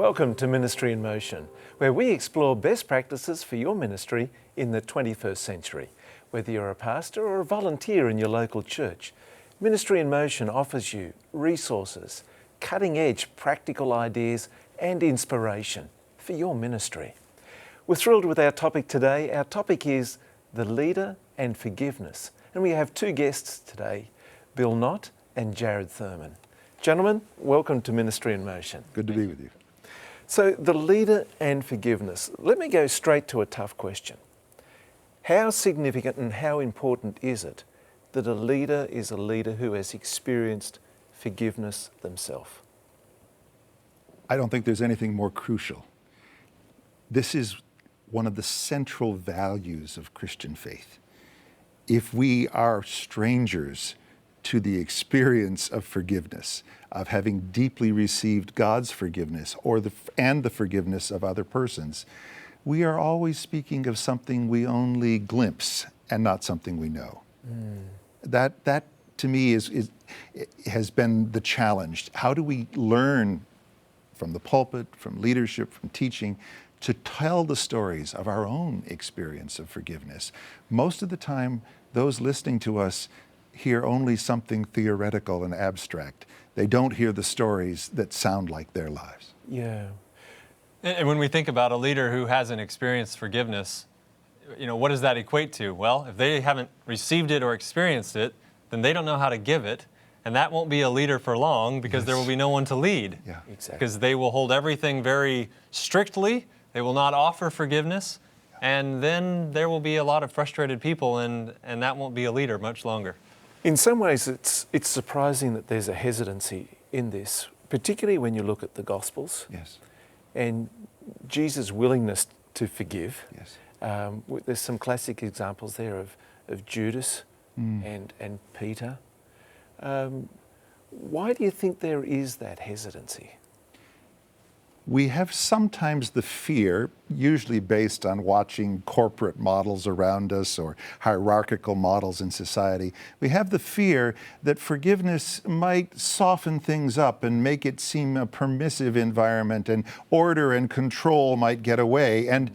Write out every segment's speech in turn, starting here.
Welcome to Ministry in Motion, where we explore best practices for your ministry in the 21st century. Whether you're a pastor or a volunteer in your local church, Ministry in Motion offers you resources, cutting-edge practical ideas and inspiration for your ministry. We're thrilled with our topic today. Our topic is the leader and forgiveness. And we have two guests today, Bill Knott and Jared Thurmon. Gentlemen, welcome to Ministry in Motion. Good to be with you. So, the leader and forgiveness. Let me go straight to a tough question. How significant and how important is it that a leader is a leader who has experienced forgiveness themselves? I don't think there's anything more crucial. This is one of the central values of Christian faith. If we are strangers to the experience of forgiveness, of having deeply received God's forgiveness and the forgiveness of other persons, we are always speaking of something we only glimpse and not something we know. That to me has been the challenge. How do we learn from the pulpit, from leadership, from teaching, to tell the stories of our own experience of forgiveness? Most of the time, those listening to us hear only something theoretical and abstract. They don't hear the stories that sound like their lives. Yeah. And when we think about a leader who hasn't experienced forgiveness, what does that equate to? Well, if they haven't received it or experienced it, then they don't know how to give it. And that won't be a leader for long because there will be no one to lead. Yeah, exactly. Because they will hold everything very strictly. They will not offer forgiveness. And then there will be a lot of frustrated people, and that won't be a leader much longer. In some ways, it's surprising that there's a hesitancy in this, particularly when you look at the Gospels. Yes. And Jesus' willingness to forgive. Yes. There's some classic examples there of Judas and Peter. Why do you think there is that hesitancy? We have sometimes the fear, usually based on watching corporate models around us or hierarchical models in society, we have the fear that forgiveness might soften things up and make it seem a permissive environment, and order and control might get away. And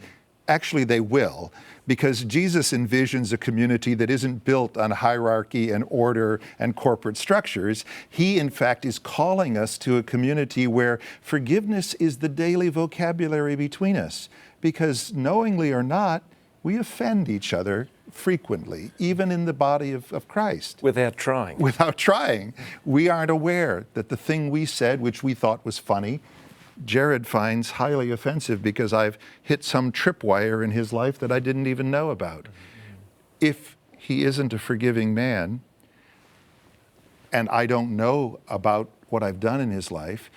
actually they will, because Jesus envisions a community that isn't built on hierarchy and order and corporate structures. He, in fact, is calling us to a community where forgiveness is the daily vocabulary between us, because knowingly or not, we offend each other frequently, even in the body of Christ. Without trying. Without trying. We aren't aware that the thing we said, which we thought was funny, Jared finds highly offensive because I've hit some tripwire in his life that I didn't even know about. If he isn't a forgiving man, and I don't know about what I've done in his life,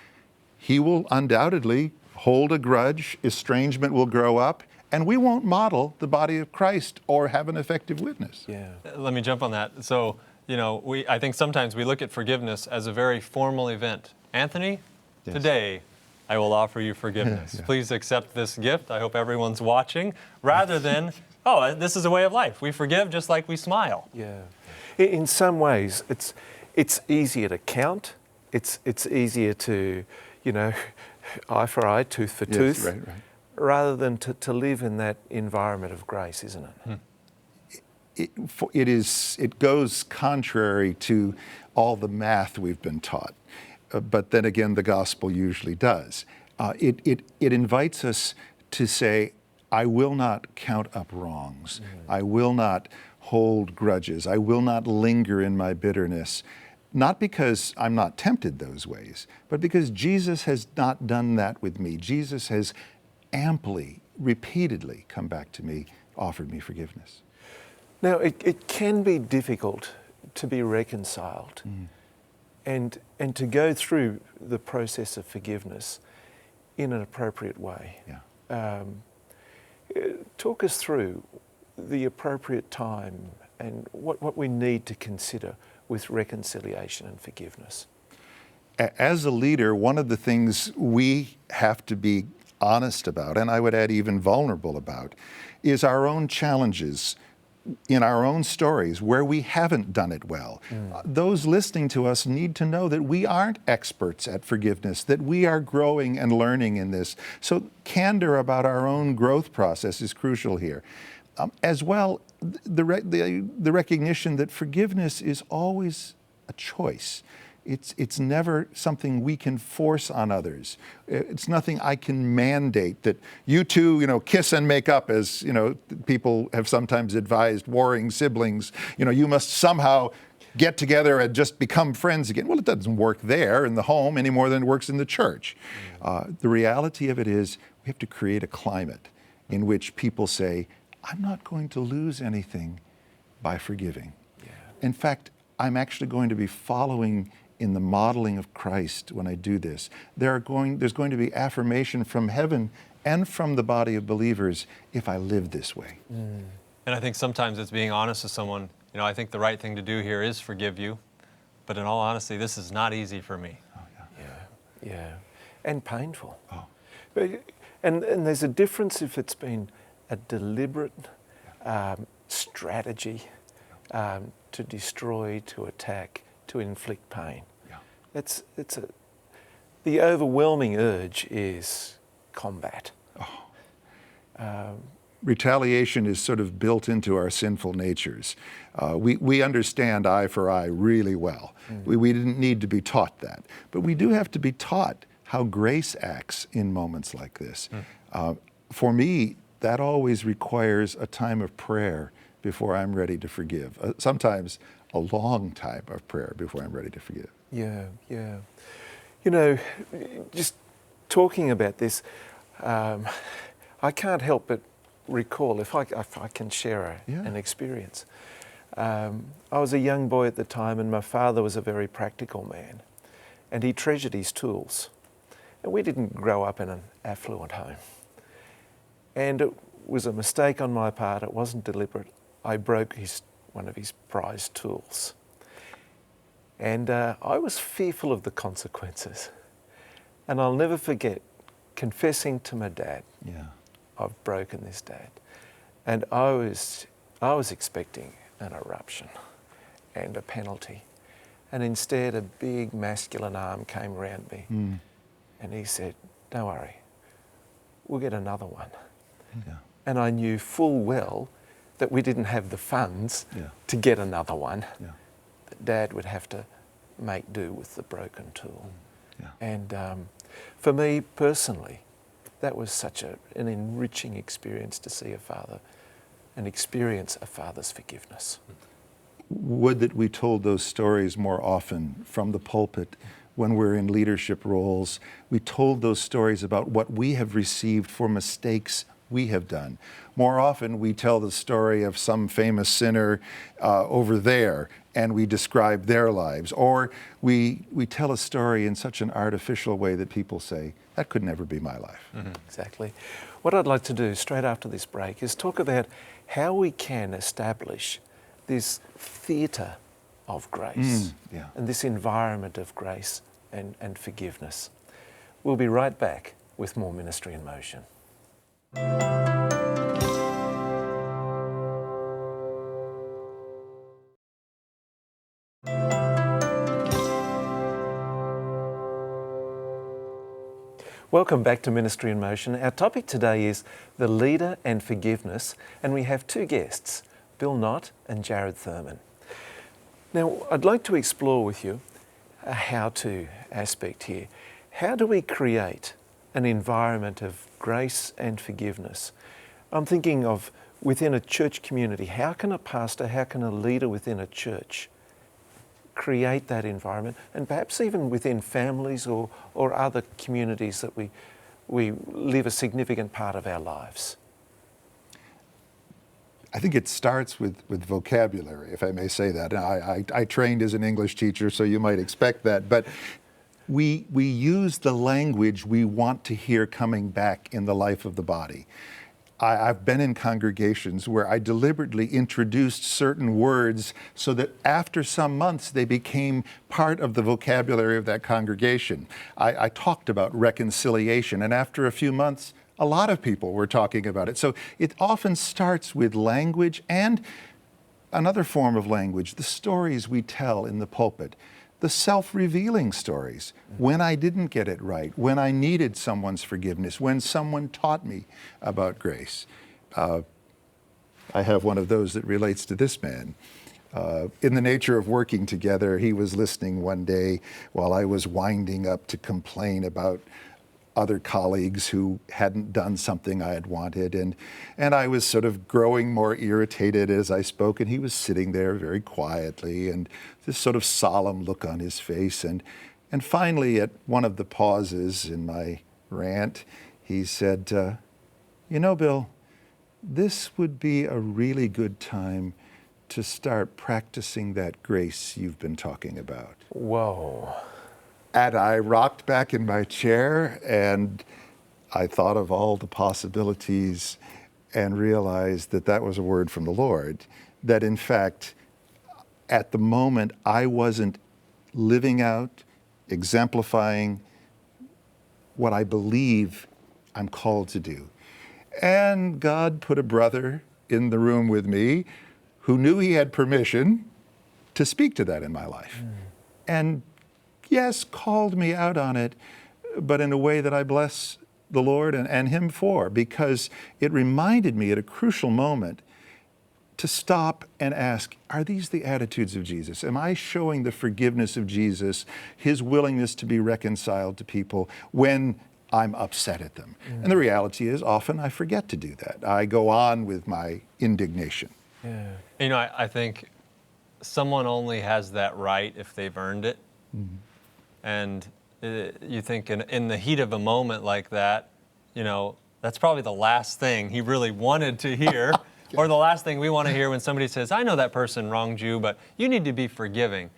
he will undoubtedly hold a grudge, estrangement will grow up, and we won't model the body of Christ or have an effective witness. Yeah. Let me jump on that. So, I think sometimes we look at forgiveness as a very formal event. Anthony, Yes. Today, I will offer you forgiveness. Yeah. Please accept this gift. I hope everyone's watching. Rather than, this is a way of life. We forgive just like we smile. Yeah. In some ways, it's easier to count. It's easier to, eye for eye, tooth for tooth, right. rather than to live in that environment of grace, isn't it? It goes contrary to all the math we've been taught. But then again, the gospel usually does. It invites us to say, I will not count up wrongs. I will not hold grudges. I will not linger in my bitterness. Not because I'm not tempted those ways, but because Jesus has not done that with me. Jesus has amply, repeatedly come back to me, offered me forgiveness. Now, it can be difficult to be reconciled. And to go through the process of forgiveness in an appropriate way. Yeah. Talk us through the appropriate time and what we need to consider with reconciliation and forgiveness. As a leader, one of the things we have to be honest about, and I would add even vulnerable about, is our own challenges in our own stories where we haven't done it well. Those listening to us need to know that we aren't experts at forgiveness, that we are growing and learning in this. So candor about our own growth process is crucial here. As well, the recognition that forgiveness is always a choice. It's never something we can force on others. It's nothing I can mandate that you two, kiss and make up, as, people have sometimes advised warring siblings. You must somehow get together and just become friends again. Well, it doesn't work there in the home any more than it works in the church. The reality of it is we have to create a climate in which people say, I'm not going to lose anything by forgiving. Yeah. In fact, I'm actually going to be following in the modeling of Christ when I do this. There's going to be affirmation from heaven and from the body of believers if I live this way. And I think sometimes it's being honest with someone. I think the right thing to do here is forgive you, but in all honesty, this is not easy for me. Oh, Yeah, and painful. Oh. But, and there's a difference if it's been a deliberate strategy to destroy, to attack, to inflict pain. Yeah. The overwhelming urge is combat. Retaliation is sort of built into our sinful natures. We understand eye for eye really well. We didn't need to be taught that. But we do have to be taught how grace acts in moments like this. For me, that always requires a time of prayer before I'm ready to forgive. Sometimes a long time of prayer before I'm ready to forgive. Yeah. Just talking about this, I can't help but recall, if I can share an experience. I was a young boy at the time, and my father was a very practical man, and he treasured his tools. And we didn't grow up in an affluent home. And it was a mistake on my part. It wasn't deliberate. I broke one of his prized tools. And I was fearful of the consequences. And I'll never forget confessing to my dad, I've broken this, Dad. And I was expecting an eruption and a penalty. And instead a big masculine arm came around me and he said, don't worry, we'll get another one. Yeah. And I knew full well that we didn't have the funds to get another one. Yeah. That Dad would have to make do with the broken tool. Yeah. And for me personally, that was such an enriching experience to see a father and experience a father's forgiveness. Would that we told those stories more often from the pulpit when we're in leadership roles. We told those stories about what we have received for mistakes we have done. More often we tell the story of some famous sinner over there and we describe their lives. Or we tell a story in such an artificial way that people say, that could never be my life. Exactly. What I'd like to do straight after this break is talk about how we can establish this theatre of grace and this environment of grace and forgiveness. We'll be right back with more Ministry in Motion. Welcome back to Ministry in Motion. Our topic today is the leader and forgiveness, and we have two guests, Bill Knott and Jared Thurmon. Now, I'd like to explore with you a how-to aspect here. How do we create an environment of grace and forgiveness? I'm thinking of within a church community. How can a pastor, how can a leader within a church create that environment, and perhaps even within families or other communities that we live a significant part of our lives? I think it starts with vocabulary, if I may say that. Now, I trained as an English teacher, so you might expect that, but we use the language we want to hear coming back in the life of the body. I've been in congregations where I deliberately introduced certain words so that after some months they became part of the vocabulary of that congregation. I talked about reconciliation, and after a few months, a lot of people were talking about it. So it often starts with language and another form of language, the stories we tell in the pulpit, the self-revealing stories, when I didn't get it right, when I needed someone's forgiveness, when someone taught me about grace. I have one of those that relates to this man. In the nature of working together, he was listening one day while I was winding up to complain about other colleagues who hadn't done something I had wanted. And I was sort of growing more irritated as I spoke, and he was sitting there very quietly and this sort of solemn look on his face. And finally, at one of the pauses in my rant, he said, you know, Bill, this would be a really good time to start practicing that grace you've been talking about. Whoa. And I rocked back in my chair and I thought of all the possibilities and realized that that was a word from the Lord. That in fact, at the moment, I wasn't living out, exemplifying what I believe I'm called to do. And God put a brother in the room with me who knew he had permission to speak to that in my life. And yes, called me out on it, but in a way that I bless the Lord and him for, because it reminded me at a crucial moment to stop and ask, are these the attitudes of Jesus? Am I showing the forgiveness of Jesus, his willingness to be reconciled to people when I'm upset at them? And the reality is often I forget to do that. I go on with my indignation. Yeah. You know, I think someone only has that right if they've earned it. And you think in the heat of a moment like that, you know, that's probably the last thing he really wanted to hear, or the last thing we want to hear when somebody says, I know that person wronged you, but you need to be forgiving.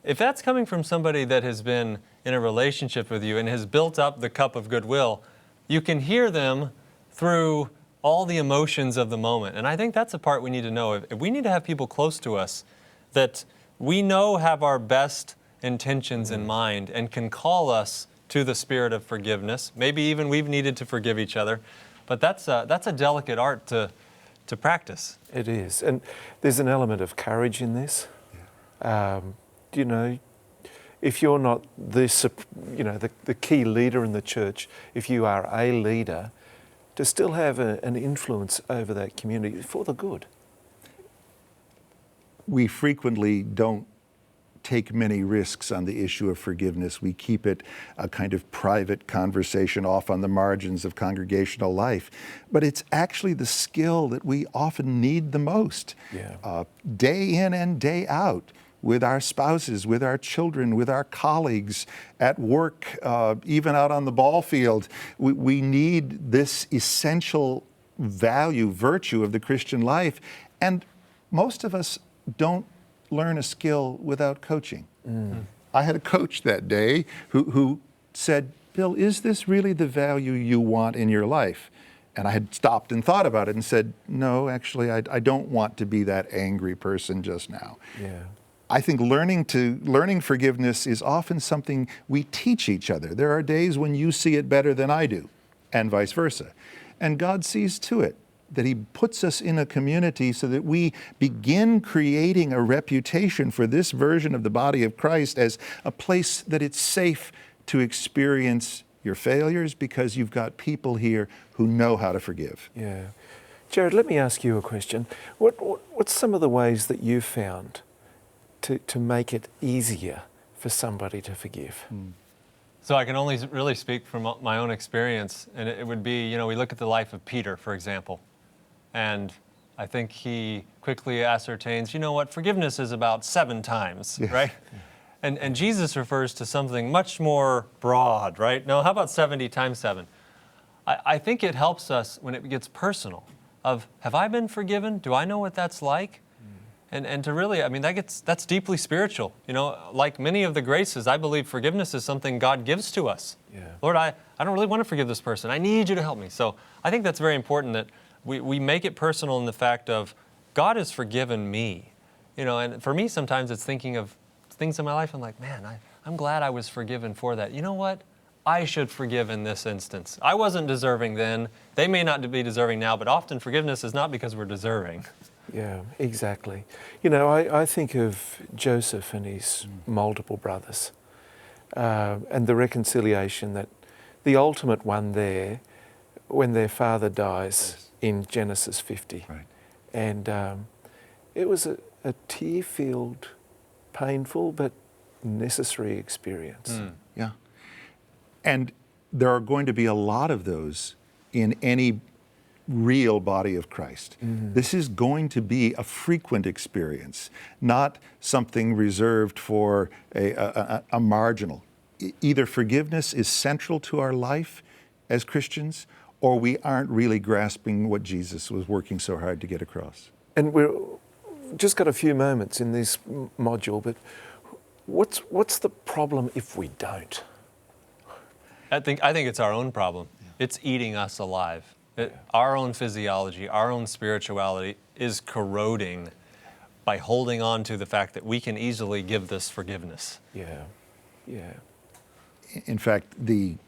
If that's coming from somebody that has been in a relationship with you and has built up the cup of goodwill, you can hear them through all the emotions of the moment. And I think that's the part we need to know. If we need to have people close to us that we know have our best intentions in mind and can call us to the spirit of forgiveness. Maybe even we've needed to forgive each other, but that's a delicate art to practice. It is. And there's an element of courage in this. You know, if you're not the key leader in the church, if you are a leader, to still have an influence over that community for the good. We frequently don't take many risks on the issue of forgiveness. We keep it a kind of private conversation off on the margins of congregational life. But it's actually the skill that we often need the most. Day in and day out, with our spouses, with our children, with our colleagues, at work, even out on the ball field. We need this essential virtue of the Christian life. And most of us don't learn a skill without coaching. I had a coach that day who said, Bill, is this really the value you want in your life? And I had stopped and thought about it and said, no, actually, I don't want to be that angry person just now. I think learning forgiveness is often something we teach each other. There are days when you see it better than I do, and vice versa. And God sees to it that he puts us in a community so that we begin creating a reputation for this version of the body of Christ as a place that it's safe to experience your failures because you've got people here who know how to forgive. Yeah. Jared, let me ask you a question. What's some of the ways that you've found to make it easier for somebody to forgive? So I can only really speak from my own experience, and it would be, you know, we look at the life of Peter, for example, and I think he quickly ascertains, you know what, forgiveness is about 7 times, right? And Jesus refers to something much more broad, right? No, how about 70 times 7? I think it helps us when it gets personal of, have I been forgiven? Do I know what that's like? And to really, I mean, that's deeply spiritual. You know, like many of the graces, I believe forgiveness is something God gives to us. Lord, I don't really want to forgive this person. I need you to help me. So I think that's very important that we make it personal in the fact of, God has forgiven me. You know, and for me, sometimes it's thinking of things in my life. I'm like, man, I'm glad I was forgiven for that. You know what? I should forgive in this instance. I wasn't deserving then. They may not be deserving now, but often forgiveness is not because we're deserving. Yeah, exactly. You know, I think of Joseph and his multiple brothers and the reconciliation, that the ultimate one there, when their father dies in Genesis 50. Right. And it was a tear-filled, painful but necessary experience. Yeah. And there are going to be a lot of those in any real body of Christ. This is going to be a frequent experience, not something reserved for a marginal. Either forgiveness is central to our life as Christians, or we aren't really grasping what Jesus was working so hard to get across. And we've just got a few moments in this module, but what's the problem if we don't? I think it's our own problem. It's eating us alive. Our own physiology, our own spirituality is corroding by holding on to the fact that we can easily give this forgiveness. Yeah, yeah. In fact, the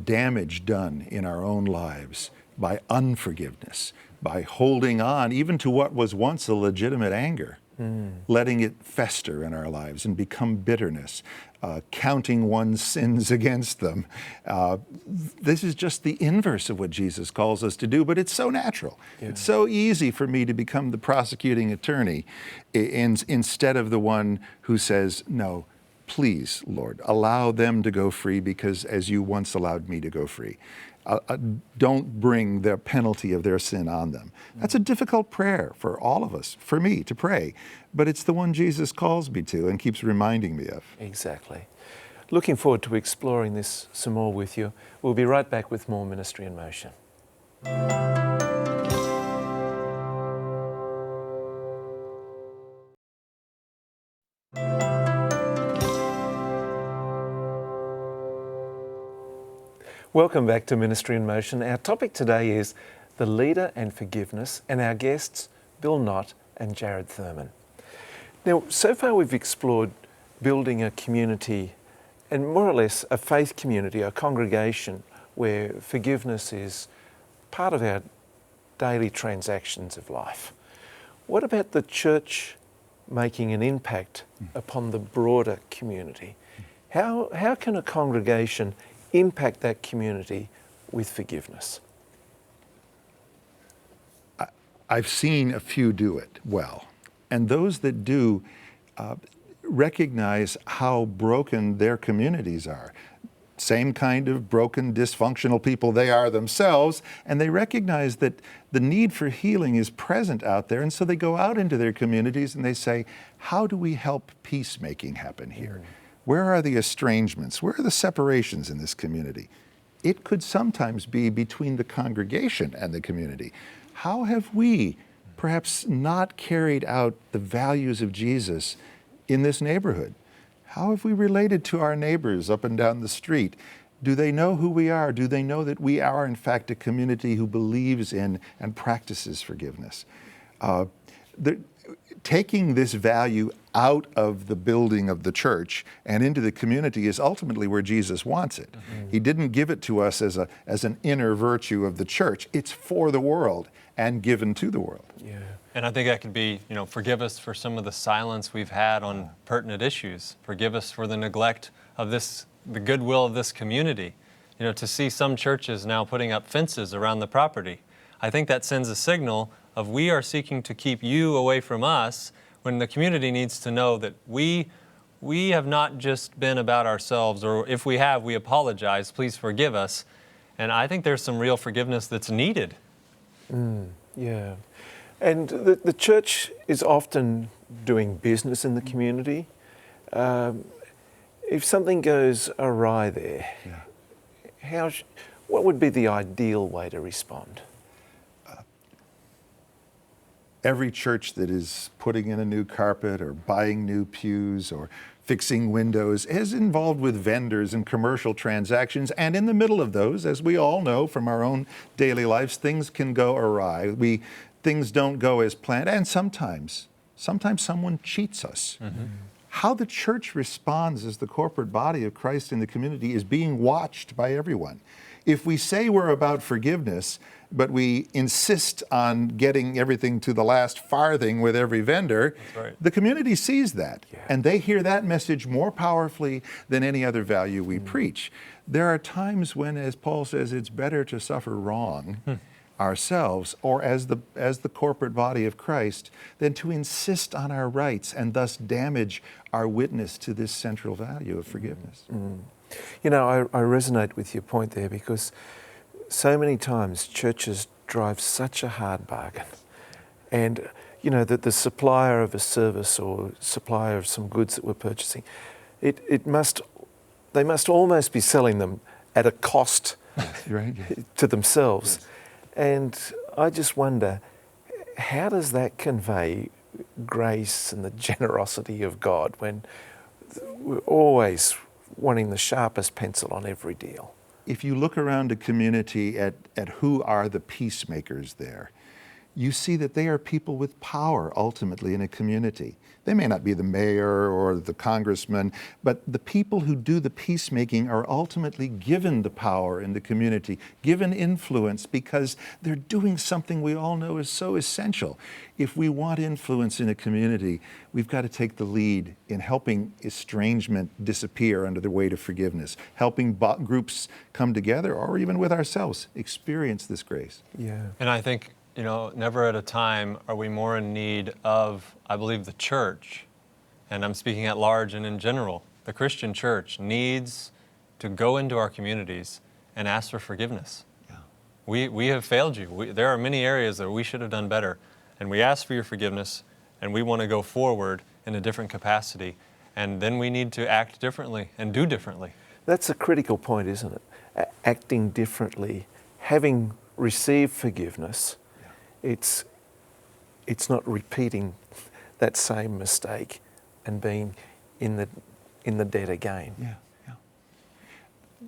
damage done in our own lives by unforgiveness, by holding on even to what was once a legitimate anger, letting it fester in our lives and become bitterness, counting one's sins against them. This is just the inverse of what Jesus calls us to do, but it's so natural. Yeah. It's so easy for me to become the prosecuting attorney instead of the one who says, no, please, Lord, allow them to go free because as you once allowed me to go free. Don't bring the penalty of their sin on them. That's a difficult prayer for all of us, for me to pray, but it's the one Jesus calls me to and keeps reminding me of. Exactly. Looking forward to exploring this some more with you. We'll be right back with more Ministry in Motion. Welcome back to Ministry in Motion. Our topic today is the leader and forgiveness, and our guests, Bill Knott and Jared Thurmon. Now, so far we've explored building a community, and more or less a faith community, a congregation where forgiveness is part of our daily transactions of life. What about the church making an impact upon the broader community? How can a congregation impact that community with forgiveness? I've seen a few do it well, and those that do recognize how broken their communities are. Same kind of broken, dysfunctional people they are themselves, and they recognize that the need for healing is present out there, and so they go out into their communities and they say, how do we help peacemaking happen here? Where are the estrangements? Where are the separations in this community? It could sometimes be between the congregation and the community. How have we perhaps not carried out the values of Jesus in this neighborhood? How have we related to our neighbors up and down the street? Do they know who we are? Do they know that we are, in fact, a community who believes in and practices forgiveness? Taking this value out of the building of the church and into the community is ultimately where Jesus wants it. He didn't give it to us as an inner virtue of the church. It's for the world and given to the world. Yeah. And I think that could be, forgive us for some of the silence we've had on pertinent issues. Forgive us for the neglect of the goodwill of this community. To see some churches now putting up fences around the property. I think that sends a signal of we are seeking to keep you away from us, when the community needs to know that we have not just been about ourselves, or if we have, we apologize, please forgive us. And I think there's some real forgiveness that's needed. Yeah. And the church is often doing business in the community. If something goes awry there, what would be the ideal way to respond? Every church that is putting in a new carpet or buying new pews or fixing windows is involved with vendors and commercial transactions. And in the middle of those, as we all know from our own daily lives, things can go awry. Things don't go as planned. And sometimes someone cheats us. How the church responds as the corporate body of Christ in the community is being watched by everyone. If we say we're about forgiveness, but we insist on getting everything to the last farthing with every vendor, right. the community sees that. Yeah. And they hear that message more powerfully than any other value we preach. There are times when, as Paul says, it's better to suffer wrong ourselves or as the corporate body of Christ than to insist on our rights and thus damage our witness to this central value of forgiveness. You know, I resonate with your point there, because so many times churches drive such a hard bargain. And, you know, that the supplier of a service or supplier of some goods that we're purchasing, they must almost be selling them at a cost Right? to themselves. And I just wonder, how does that convey grace and the generosity of God when we're always wanting the sharpest pencil on every deal? If you look around a community at who are the peacemakers there, you see that they are people with power ultimately in a community. They may not be the mayor or the congressman, but the people who do the peacemaking are ultimately given the power in the community, given influence, because they're doing something we all know is so essential. If we want influence in a community, we've got to take the lead in helping estrangement disappear under the weight of forgiveness, helping groups come together, or even with ourselves, experience this grace. Yeah. And I think, you know, never at a time are we more in need of, I believe, the church, and I'm speaking at large and in general, the Christian church needs to go into our communities and ask for forgiveness. Yeah. We have failed you. There are many areas that we should have done better, and we ask for your forgiveness, and we want to go forward in a different capacity, and then we need to act differently and do differently. That's a critical point, isn't it? Acting differently, having received forgiveness, it's not repeating that same mistake and being in the debt again. Yeah, yeah.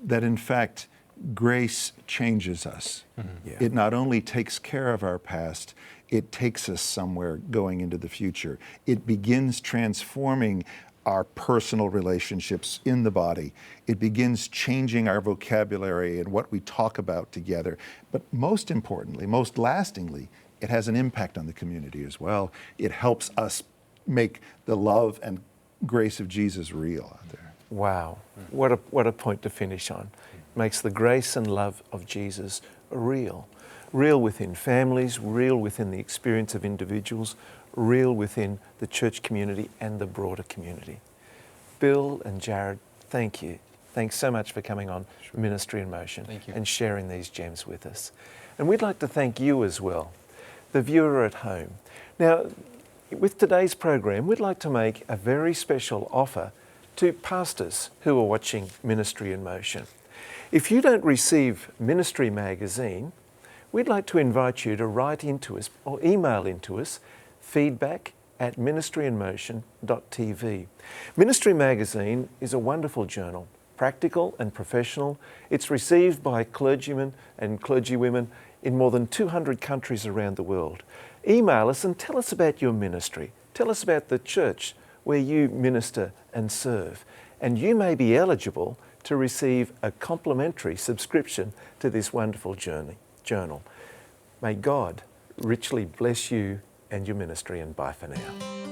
That in fact, grace changes us. Yeah. It not only takes care of our past, it takes us somewhere going into the future. It begins transforming our personal relationships in the body. It begins changing our vocabulary and what we talk about together. But most importantly, most lastingly, it has an impact on the community as well. It helps us make the love and grace of Jesus real out there. Wow, what a point to finish on. Makes the grace and love of Jesus real. Real within families, real within the experience of individuals, real within the church community and the broader community. Bill and Jared, thank you. Thanks so much for coming on Ministry in Motion and sharing these gems with us. And we'd like to thank you as well, the viewer at home. Now, with today's program, we'd like to make a very special offer to pastors who are watching Ministry in Motion. If you don't receive Ministry Magazine, we'd like to invite you to write into us or email into us feedback@ministryinmotion.tv. Ministry Magazine is a wonderful journal, practical and professional. It's received by clergymen and clergywomen in more than 200 countries around the world. Email us and tell us about your ministry. Tell us about the church where you minister and serve. And you may be eligible to receive a complimentary subscription to this wonderful journal. May God richly bless you and your ministry, and bye for now.